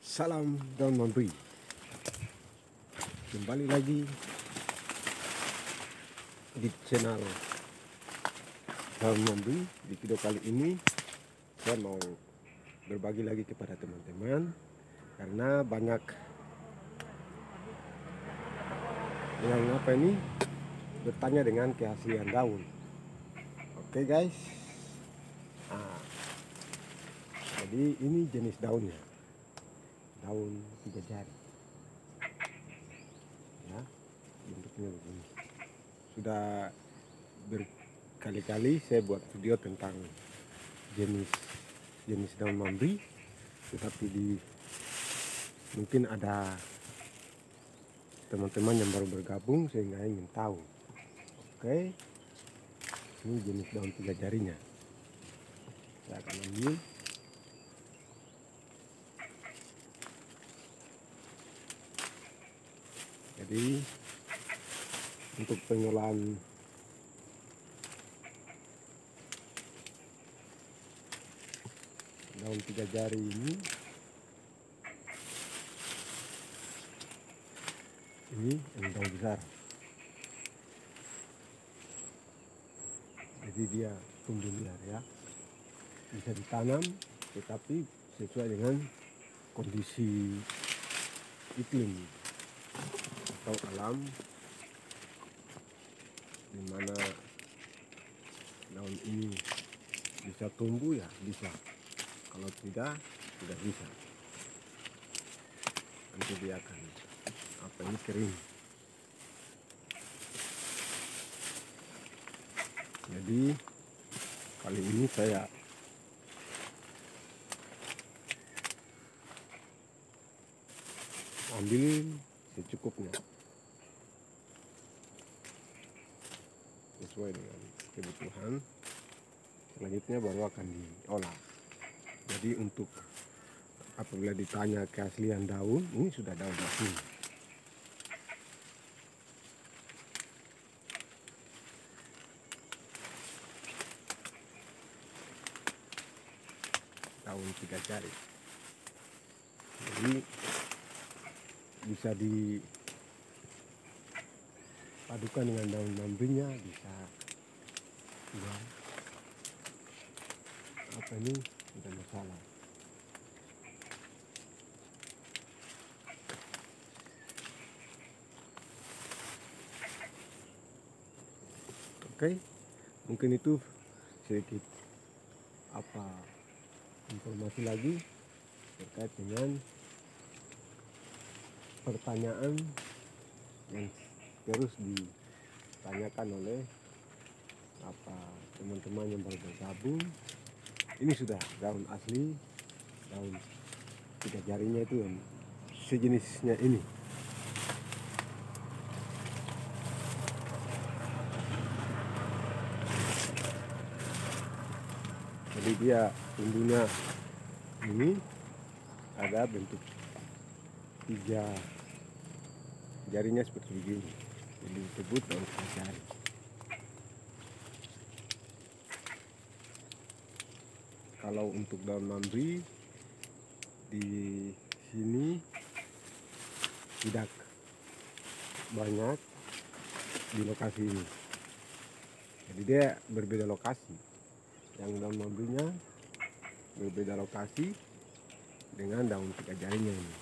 Salam daun memberi. Kembali lagi di channel daun memberi. Di video kali ini saya mau berbagi lagi kepada teman-teman, karena banyak yang bertanya dengan keaslian daun. Oke guys, jadi ini jenis daunnya, daun 3 jari ya, bentuknya begini. Sudah berkali-kali saya buat video tentang jenis daun memberi, tetapi mungkin ada teman-teman yang baru bergabung sehingga ingin tahu. Oke, ini jenis daun 3 jarinya. Saya akan ambil. Jadi untuk pengolahan daun 3 jari ini yang daun besar, jadi dia tumbuh liar ya, bisa ditanam tetapi sesuai dengan kondisi iklim atau alam, di mana daun ini bisa tumbuh ya bisa, kalau tidak bisa, nanti dia akan ini kering. Jadi kali ini saya ambil secukupnya sesuai dengan kebutuhan. Selanjutnya baru akan diolah. Jadi untuk apabila ditanya keaslian daun, ini sudah daun asli. Daun 3 jari. Jadi bisa dipadukan dengan daun memberinya, bisa ya, tidak masalah. Oke, mungkin itu sedikit informasi lagi terkait dengan pertanyaan yang terus ditanyakan oleh teman-teman yang baru bergabung. Ini sudah daun asli, daun 3 jarinya itu yang sejenisnya ini. Jadi dia tumbuhnya ini ada bentuk 3 jarinya seperti begini, jadi disebut daun 3 jari. Kalau untuk daun memberi di sini tidak banyak di lokasi ini, jadi dia berbeda lokasi. Yang daun memberinya berbeda lokasi dengan daun 3 jarinya ini.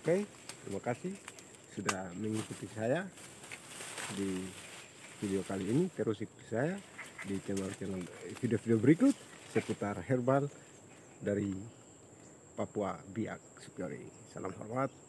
Oke, terima kasih sudah mengikuti saya di video kali ini. Terus ikuti saya di channel video-video berikut seputar herbal dari Papua Biak Supyori. Salam hormat.